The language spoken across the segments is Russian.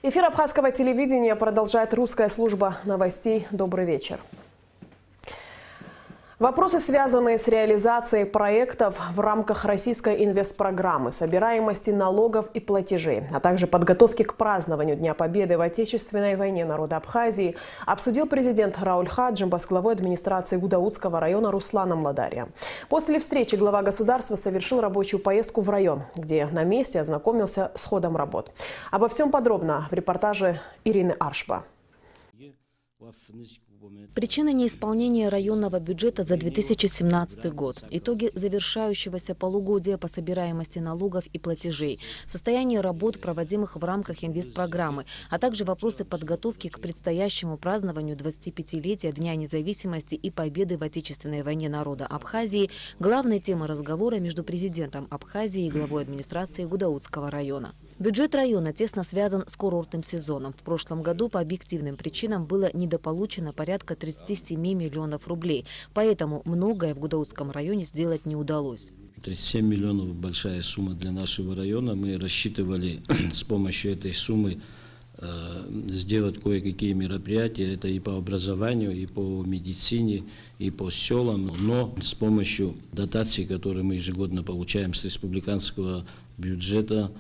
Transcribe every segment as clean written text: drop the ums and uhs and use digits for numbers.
Эфир абхазского телевидения продолжает русская служба новостей. Добрый вечер. Вопросы, связанные с реализацией проектов в рамках российской инвестпрограммы, собираемости налогов и платежей, а также подготовки к празднованию Дня Победы в Отечественной войне народа Абхазии, обсудил президент Рауль Хаджимба с главой администрации Гудаутского района Русланом Ладария. После встречи глава государства совершил рабочую поездку в район, где на месте ознакомился с ходом работ. Обо всем подробно в репортаже Ирины Аршба. Причина неисполнения районного бюджета за 2017 год, итоги завершающегося полугодия по собираемости налогов и платежей, состояние работ, проводимых в рамках инвестпрограммы, а также вопросы подготовки к предстоящему празднованию 25-летия Дня независимости и победы в Отечественной войне народа Абхазии, главной темой разговора между президентом Абхазии и главой администрации Гудаутского района. Бюджет района тесно связан с курортным сезоном. В прошлом году по объективным причинам было недополучено порядка 37 миллионов рублей. Поэтому многое в Гудаутском районе сделать не удалось. 37 миллионов – большая сумма для нашего района. Мы рассчитывали с помощью этой суммы сделать кое-какие мероприятия. Это и по образованию, и по медицине, и по селам. Но с помощью дотаций, которые мы ежегодно получаем с республиканского бюджета,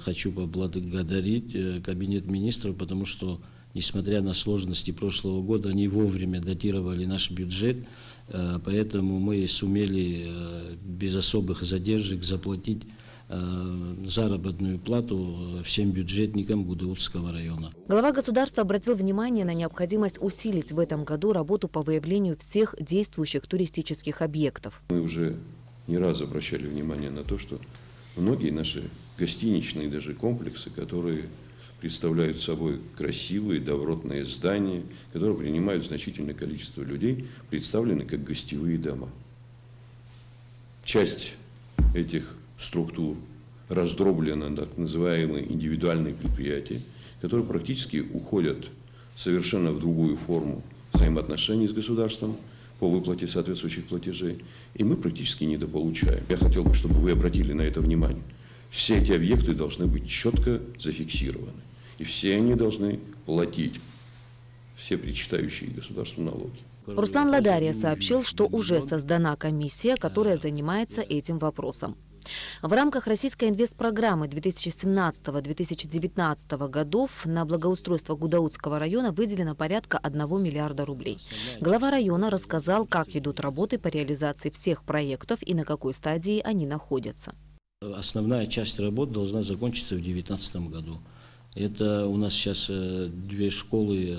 хочу поблагодарить Кабинет министров, потому что, несмотря на сложности прошлого года, они вовремя датировали наш бюджет, поэтому мы сумели без особых задержек заплатить заработную плату всем бюджетникам Гудаутского района. Глава государства обратил внимание на необходимость усилить в этом году работу по выявлению всех действующих туристических объектов. Мы уже не раз обращали внимание на то, что многие наши гостиничные даже комплексы, которые представляют собой красивые, добротные здания, которые принимают значительное количество людей, представлены как гостевые дома. Часть этих структур раздроблена на так называемые индивидуальные предприятия, которые практически уходят совершенно в другую форму взаимоотношений с государством по выплате соответствующих платежей, и мы практически недополучаем. Я хотел бы, чтобы вы обратили на это внимание. Все эти объекты должны быть четко зафиксированы, и все они должны платить все причитающие государству налоги. Руслан Ладария сообщил, что уже создана комиссия, которая занимается этим вопросом. В рамках российской инвестпрограммы 2017-2019 годов на благоустройство Гудаутского района выделено порядка 1 миллиарда рублей. Глава района рассказал, как идут работы по реализации всех проектов и на какой стадии они находятся. Основная часть работ должна закончиться в 2019 году. Это у нас сейчас 2 школы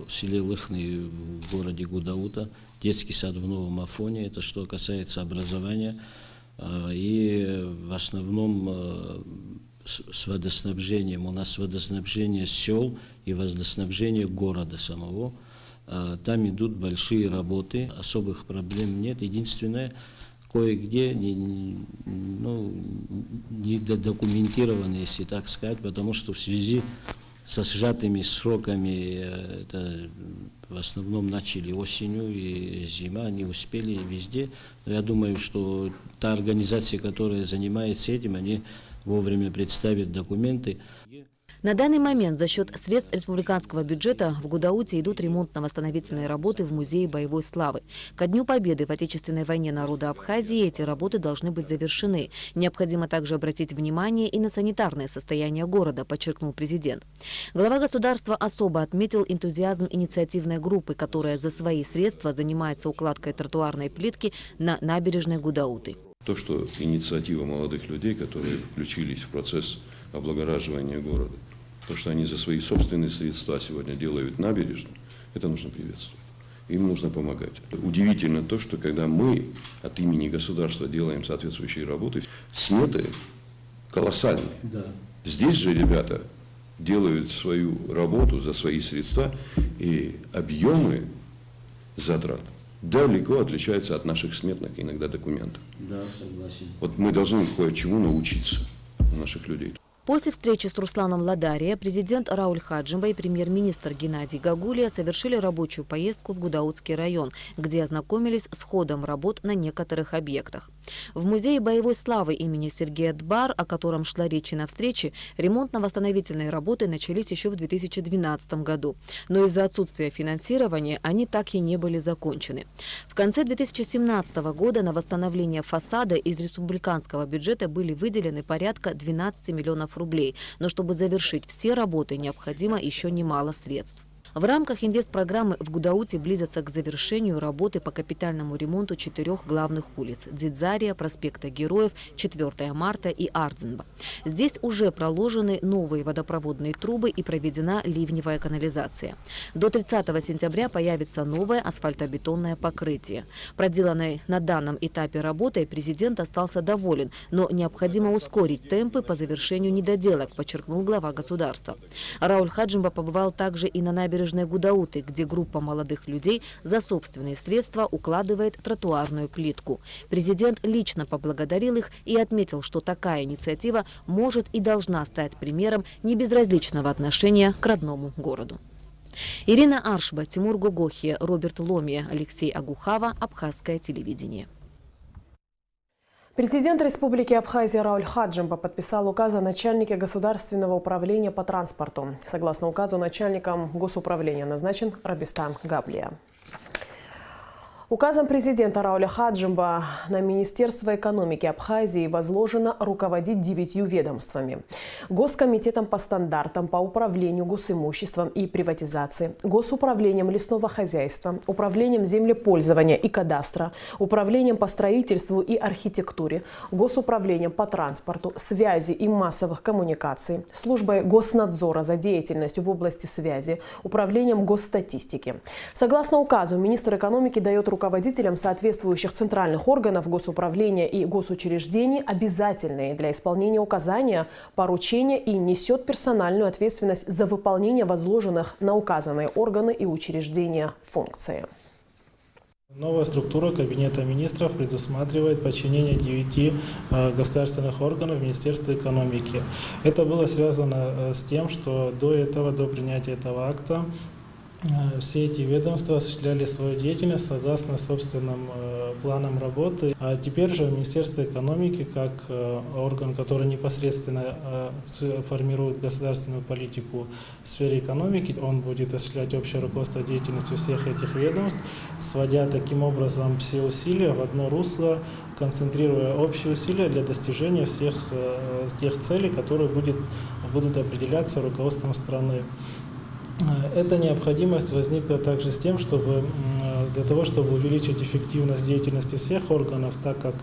в селе Лыхны в городе Гудаута, детский сад в Новом Афоне, это что касается образования. И в основном с водоснабжением. У нас водоснабжение сел и водоснабжение города самого. Там идут большие работы, особых проблем нет. Единственное, кое-где недодокументировано, если так сказать, потому что в связи со сжатыми сроками, это в основном начали осенью и зима, не успели везде. Но я думаю, что та организация, которая занимается этим, они вовремя представят документы. На данный момент за счет средств республиканского бюджета в Гудауте идут ремонтно-восстановительные работы в Музее боевой славы. Ко Дню Победы в Отечественной войне народа Абхазии эти работы должны быть завершены. Необходимо также обратить внимание и на санитарное состояние города, подчеркнул президент. Глава государства особо отметил энтузиазм инициативной группы, которая за свои средства занимается укладкой тротуарной плитки на набережной Гудауты. То, что инициатива молодых людей, которые включились в процесс облагораживания города, то, что они за свои собственные средства сегодня делают набережную, это нужно приветствовать. Им нужно помогать. Удивительно то, что когда мы от имени государства делаем соответствующие работы, сметы колоссальные. Да. Здесь же ребята делают свою работу за свои средства, и объемы затрат далеко отличаются от наших сметных иногда документов. Да, согласен. Вот мы должны кое-чему научиться у наших людей. После встречи с Русланом Ладария президент Рауль Хаджимба и премьер-министр Геннадий Гагулия совершили рабочую поездку в Гудаутский район, где ознакомились с ходом работ на некоторых объектах. В Музее боевой славы имени Сергея Дбар, о котором шла речь и на встрече, ремонтно-восстановительные работы начались еще в 2012 году. Но из-за отсутствия финансирования они так и не были закончены. В конце 2017 года на восстановление фасада из республиканского бюджета были выделены порядка 12 миллионов рублей. Но чтобы завершить все работы, необходимо еще немало средств. В рамках инвестпрограммы в Гудауте близятся к завершению работы по капитальному ремонту 4 главных улиц – Дзидзария, проспекта Героев, 4 марта и Ардзенба. Здесь уже проложены новые водопроводные трубы и проведена ливневая канализация. До 30 сентября появится новое асфальтобетонное покрытие. Проделанной на данном этапе работой президент остался доволен, но необходимо ускорить темпы по завершению недоделок, подчеркнул глава государства. Рауль Хаджимба побывал также и на набережной Гудауты, где группа молодых людей за собственные средства укладывает тротуарную плитку. Президент лично поблагодарил их и отметил, что такая инициатива может и должна стать примером небезразличного отношения к родному городу. Ирина Аршба, Тимур Гогохи, Роберт Ломия, Алексей Агухава, Абхазское телевидение. Президент Республики Абхазия Рауль Хаджимба подписал указ о начальнике Государственного управления по транспорту. Согласно указу, начальником госуправления назначен Рабистан Габлия. Указом президента Рауля Хаджимба на Министерство экономики Абхазии возложено руководить 9 ведомствами: Госкомитетом по стандартам по управлению госимуществом и приватизации, Госуправлением лесного хозяйства, Управлением землепользования и кадастра, Управлением по строительству и архитектуре, Госуправлением по транспорту, связи и массовых коммуникаций, Службой госнадзора за деятельностью в области связи, Управлением госстатистики. Согласно указу, министр экономики дает руководителям соответствующих центральных органов госуправления и госучреждений обязательные для исполнения указания, поручения и несет персональную ответственность за выполнение возложенных на указанные органы и учреждения функций. Новая структура Кабинета министров предусматривает подчинение 9 государственных органов Министерства экономики. Это было связано с тем, что до принятия этого акта все эти ведомства осуществляли свою деятельность согласно собственным планам работы. А теперь же Министерство экономики, как орган, который непосредственно формирует государственную политику в сфере экономики, он будет осуществлять общее руководство деятельностью всех этих ведомств, сводя таким образом все усилия в одно русло, концентрируя общие усилия для достижения всех тех целей, которые будут определяться руководством страны. Эта необходимость возникла также с тем, для того, чтобы увеличить эффективность деятельности всех органов, так как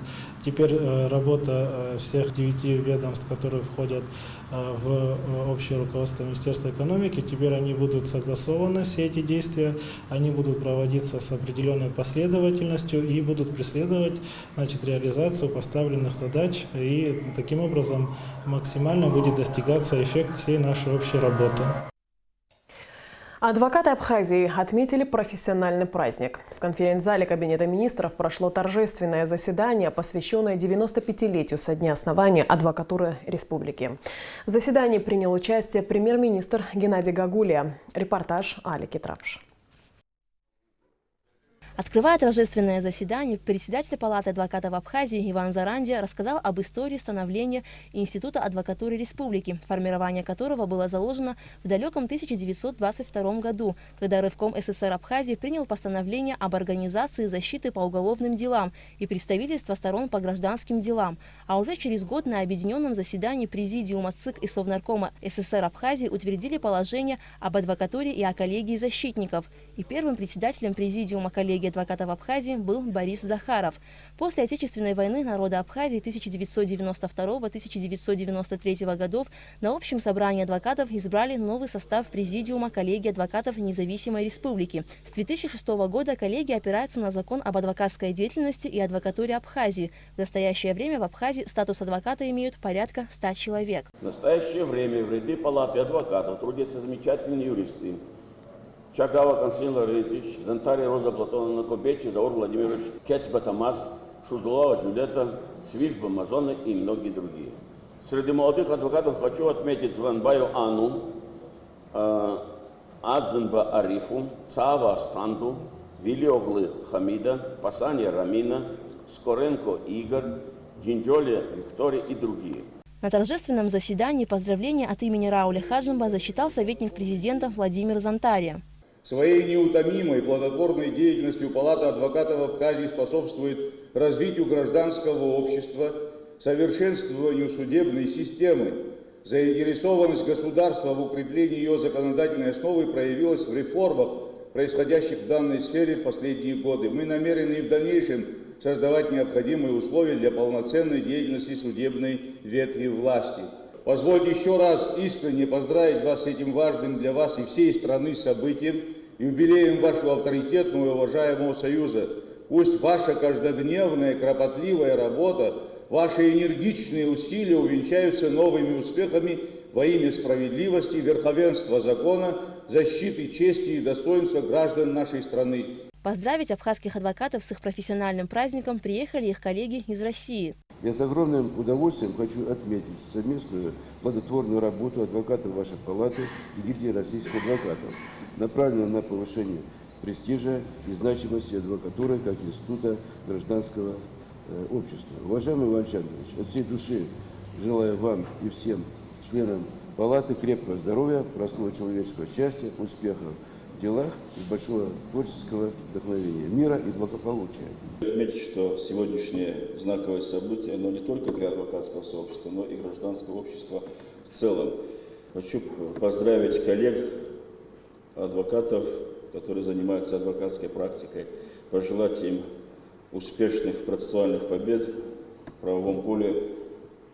теперь работа всех 9 ведомств, которые входят в общее руководство Министерства экономики, теперь они будут согласованы, все эти действия, они будут проводиться с определенной последовательностью и будут преследовать, реализацию поставленных задач, и таким образом максимально будет достигаться эффект всей нашей общей работы. Адвокаты Абхазии отметили профессиональный праздник. В конференц-зале Кабинета министров прошло торжественное заседание, посвященное 95-летию со дня основания адвокатуры республики. В заседании принял участие премьер-министр Геннадий Гагулия. Репортаж Али Китрапш. Открывая торжественное заседание, председатель Палаты адвокатов Абхазии Иван Зарандия рассказал об истории становления Института адвокатуры республики, формирование которого было заложено в далеком 1922 году, когда Ревком СССР Абхазии принял постановление об организации защиты по уголовным делам и представительства сторон по гражданским делам. А уже через год на объединенном заседании Президиума ЦИК и Совнаркома СССР Абхазии утвердили положение об адвокатуре и о коллегии защитников. И первым председателем Президиума коллегии адвокатов Абхазии был Борис Захаров. После Отечественной войны народа Абхазии 1992-1993 годов на общем собрании адвокатов избрали новый состав Президиума коллегии адвокатов Независимой Республики. С 2006 года коллегия опирается на закон об адвокатской деятельности и адвокатуре Абхазии. В настоящее время в Абхазии статус адвоката имеют порядка 100 человек. В настоящее время в ряды палаты адвокатов трудятся замечательные юристы. Чакава Константин Лаврентьевич, Зантария Роза Платоновна Кобечи, Заур Владимирович, Кецба Тамаз, Шуждулава Джулета, Свижба Мазона и многие другие. Среди молодых адвокатов хочу отметить Званбаю Анну, Адзенба Арифу, Цава Станду, Вилиоглы Хамида, Пасани Рамина, Скоренко Игорь, Джинджоли Виктория и другие. На торжественном заседании поздравления от имени Рауля Хаджимба зачитал советник президента Владимир Зантария. Своей неутомимой плодотворной деятельностью Палата адвокатов Абхазии способствует развитию гражданского общества, совершенствованию судебной системы. Заинтересованность государства в укреплении ее законодательной основы проявилась в реформах, происходящих в данной сфере в последние годы. Мы намерены и в дальнейшем создавать необходимые условия для полноценной деятельности судебной ветви власти. Позвольте еще раз искренне поздравить вас с этим важным для вас и всей страны событием, юбилеем вашего авторитетного и уважаемого союза. Пусть ваша каждодневная кропотливая работа, ваши энергичные усилия увенчаются новыми успехами во имя справедливости, верховенства закона, защиты чести и достоинства граждан нашей страны. Поздравить абхазских адвокатов с их профессиональным праздником приехали их коллеги из России. Я с огромным удовольствием хочу отметить совместную плодотворную работу адвокатов вашей палаты и гильдии российских адвокатов, направленную на повышение престижа и значимости адвокатуры как института гражданского общества. Уважаемый Иван Александрович, от всей души желаю вам и всем членам палаты крепкого здоровья, простого человеческого счастья, успехов в делах и большого творческого вдохновения, мира и благополучия. Отметить, что сегодняшнее знаковое событие, оно не только для адвокатского сообщества, но и гражданского общества в целом. Хочу поздравить коллег, адвокатов, которые занимаются адвокатской практикой, пожелать им успешных процессуальных побед в правовом поле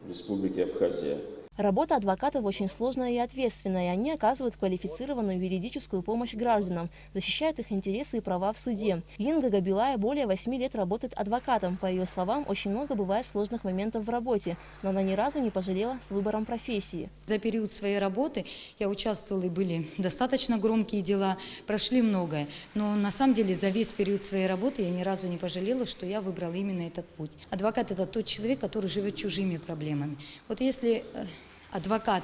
Республики Абхазия. Работа адвокатов очень сложная и ответственная, и они оказывают квалифицированную юридическую помощь гражданам, защищают их интересы и права в суде. Инга Габилая более 8 лет работает адвокатом. По ее словам, очень много бывает сложных моментов в работе, но она ни разу не пожалела с выбором профессии. За период своей работы я участвовала, и были достаточно громкие дела, прошли многое. Но на самом деле за весь период своей работы я ни разу не пожалела, что я выбрала именно этот путь. Адвокат – это тот человек, который живет чужими проблемами. Вот если адвокат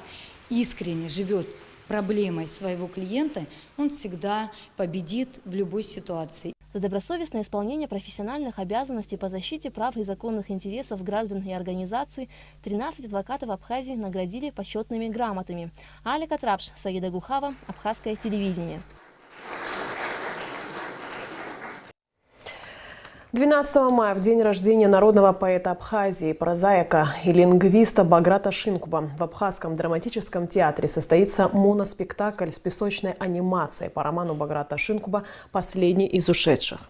искренне живет проблемой своего клиента, он всегда победит в любой ситуации. За добросовестное исполнение профессиональных обязанностей по защите прав и законных интересов граждан и организаций 13 адвокатов Абхазии наградили почетными грамотами. Алика Трапш, Саида Гухава, Абхазское телевидение. 12 мая, в день рождения народного поэта Абхазии, прозаика и лингвиста Баграта Шинкуба, в Абхазском драматическом театре состоится моноспектакль с песочной анимацией по роману Баграта Шинкуба «Последний из ушедших».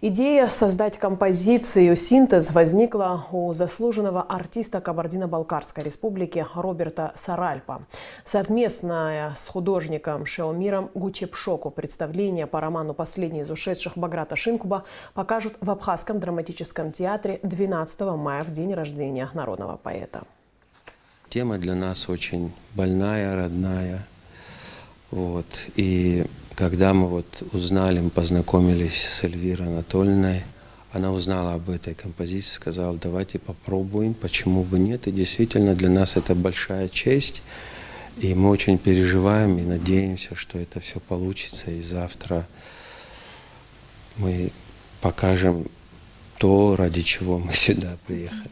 Идея создать композицию «Синтез» возникла у заслуженного артиста Кабардино-Балкарской республики Роберта Саральпа. Совместное с художником Шеомиром Гучепшоку представление по роману «Последний из ушедших» Баграта Шинкуба покажут в Абхазском драматическом театре 12 мая, в день рождения народного поэта. Тема для нас очень больная, родная. И когда мы узнали, мы познакомились с Эльвирой Анатольевной, она узнала об этой композиции, сказала: давайте попробуем, почему бы нет. И действительно для нас это большая честь. И мы очень переживаем и надеемся, что это все получится. И завтра мы покажем то, ради чего мы сюда приехали.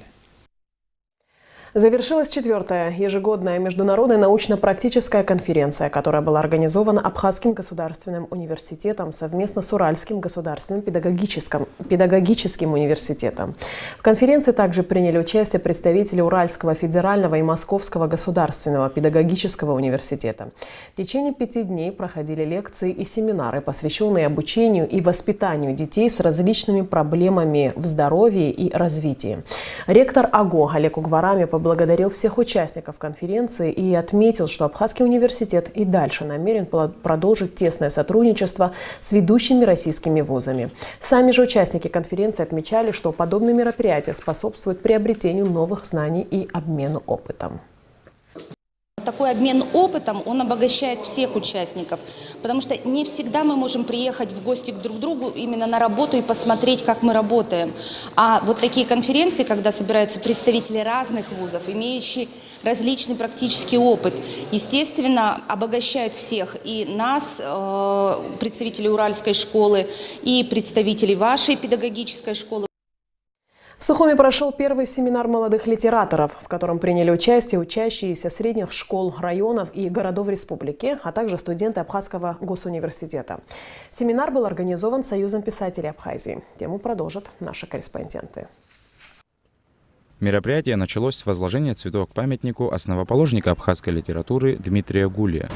Завершилась 4-я ежегодная международная научно-практическая конференция, которая была организована Абхазским государственным университетом совместно с Уральским государственным педагогическим университетом. В конференции также приняли участие представители Уральского федерального и Московского государственного педагогического университета. В течение 5 дней проходили лекции и семинары, посвященные обучению и воспитанию детей с различными проблемами в здоровье и развитии. Ректор АГО Олег Угварами поблагодарил всех участников конференции и отметил, что Абхазский университет и дальше намерен продолжить тесное сотрудничество с ведущими российскими вузами. Сами же участники конференции отмечали, что подобные мероприятия способствуют приобретению новых знаний и обмену опытом. Такой обмен опытом, он обогащает всех участников, потому что не всегда мы можем приехать в гости к друг другу именно на работу и посмотреть, как мы работаем. А вот такие конференции, когда собираются представители разных вузов, имеющие различный практический опыт, естественно, обогащают всех. И нас, представителей Уральской школы, и представителей вашей педагогической школы. В Сухуми прошел первый семинар молодых литераторов, в котором приняли участие учащиеся средних школ, районов и городов республики, а также студенты Абхазского госуниверситета. Семинар был организован Союзом писателей Абхазии. Тему продолжат наши корреспонденты. Мероприятие началось с возложения цветов к памятнику основоположника абхазской литературы Дмитрия Гулия.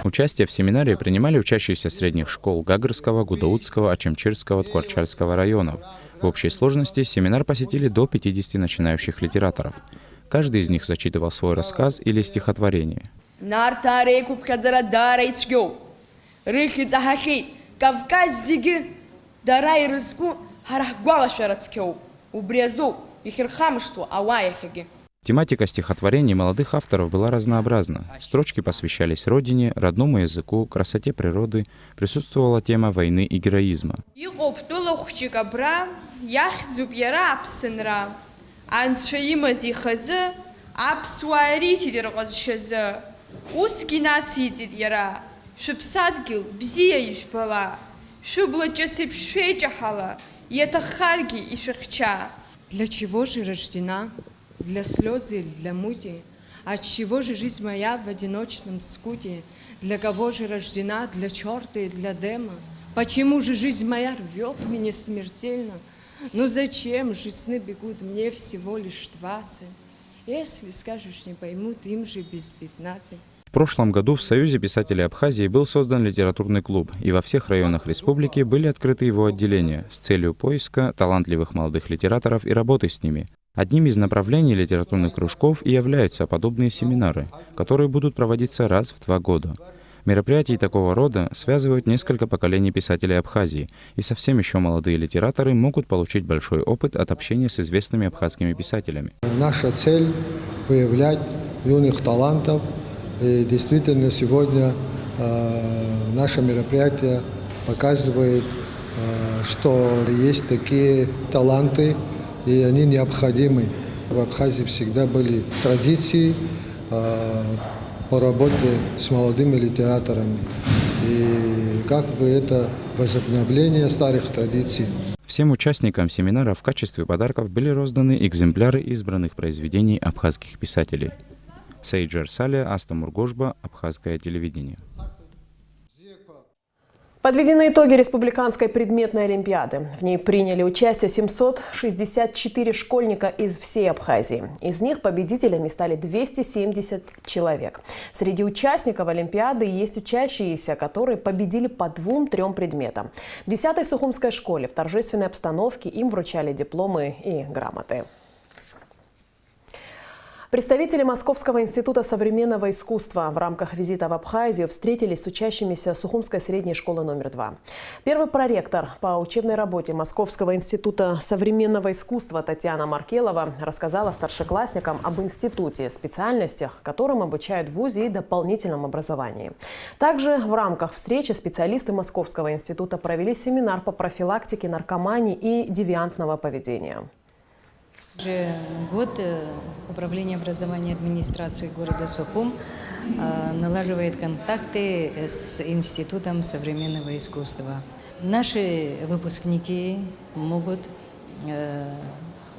Участие в семинаре принимали учащиеся средних школ Гагарского, Гудаутского, Ачамчирского, Ткварчальского районов. В общей сложности семинар посетили до 50 начинающих литераторов. Каждый из них зачитывал свой рассказ или стихотворение. Тематика стихотворений молодых авторов была разнообразна. Строчки посвящались родине, родному языку, красоте природы, присутствовала тема войны и героизма. Для чего же рождена? Для слез или для муки? Отчего же жизнь моя в одиночном скуте? Для кого же рождена? Для черта и для дема? Почему же жизнь моя рвет меня смертельно? Ну зачем же сны бегут мне всего лишь 20? Если скажешь, не поймут, им же без 15. В прошлом году в Союзе писателей Абхазии был создан литературный клуб, и во всех районах республики были открыты его отделения с целью поиска талантливых молодых литераторов и работы с ними. Одним из направлений литературных кружков и являются подобные семинары, которые будут проводиться раз в 2 года. Мероприятия такого рода связывают несколько поколений писателей Абхазии, и совсем еще молодые литераторы могут получить большой опыт от общения с известными абхазскими писателями. Наша цель – выявлять юных талантов. И действительно сегодня наше мероприятие показывает, что есть такие таланты, и они необходимы. В Абхазии всегда были традиции по работе с молодыми литераторами. И как бы это возобновление старых традиций. Всем участникам семинара в качестве подарков были розданы экземпляры избранных произведений абхазских писателей. Сейджер Салия, Аста Мургошба, Абхазское телевидение. Подведены итоги республиканской предметной олимпиады. В ней приняли участие 764 школьника из всей Абхазии. Из них победителями стали 270 человек. Среди участников олимпиады есть учащиеся, которые победили по 2-3 предметам. В 10-й Сухумской школе в торжественной обстановке им вручали дипломы и грамоты. Представители Московского института современного искусства в рамках визита в Абхазию встретились с учащимися Сухумской средней школы номер 2. Первый проректор по учебной работе Московского института современного искусства Татьяна Маркелова рассказала старшеклассникам об институте, специальностях, которым обучают в ВУЗе и дополнительном образовании. Также в рамках встречи специалисты Московского института провели семинар по профилактике наркомании и девиантного поведения. Уже год Управление образования администрации города Сухум налаживает контакты с Институтом современного искусства. Наши выпускники могут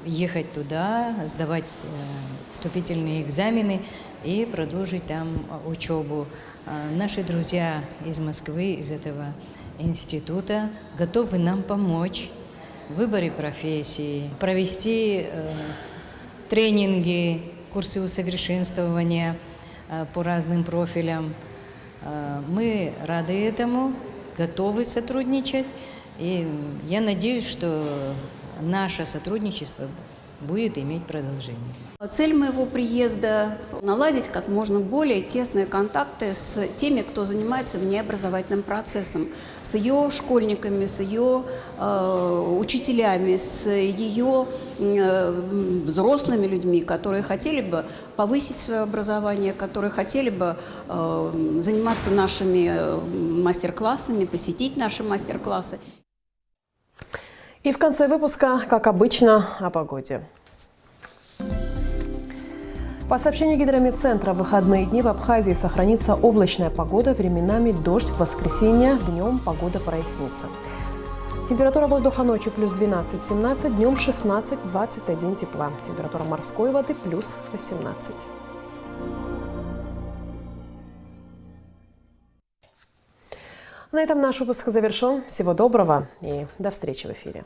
ехать туда, сдавать вступительные экзамены и продолжить там учебу. Наши друзья из Москвы, из этого института готовы нам помочь в выборе профессии, провести тренинги, курсы усовершенствования по разным профилям. Мы рады этому, готовы сотрудничать, и я надеюсь, что наше сотрудничество будет иметь продолжение. Цель моего приезда – наладить как можно более тесные контакты с теми, кто занимается внеобразовательным процессом, с ее школьниками, с ее учителями, с ее взрослыми людьми, которые хотели бы повысить свое образование, которые хотели бы заниматься нашими мастер-классами, посетить наши мастер-классы. И в конце выпуска, как обычно, о погоде. По сообщению Гидромедцентра, в выходные дни в Абхазии сохранится облачная погода, временами дождь, в воскресенье днем погода прояснится. Температура воздуха ночью плюс 12-17, днем 16-21 тепла. Температура морской воды плюс 18. На этом наш выпуск завершен. Всего доброго и до встречи в эфире.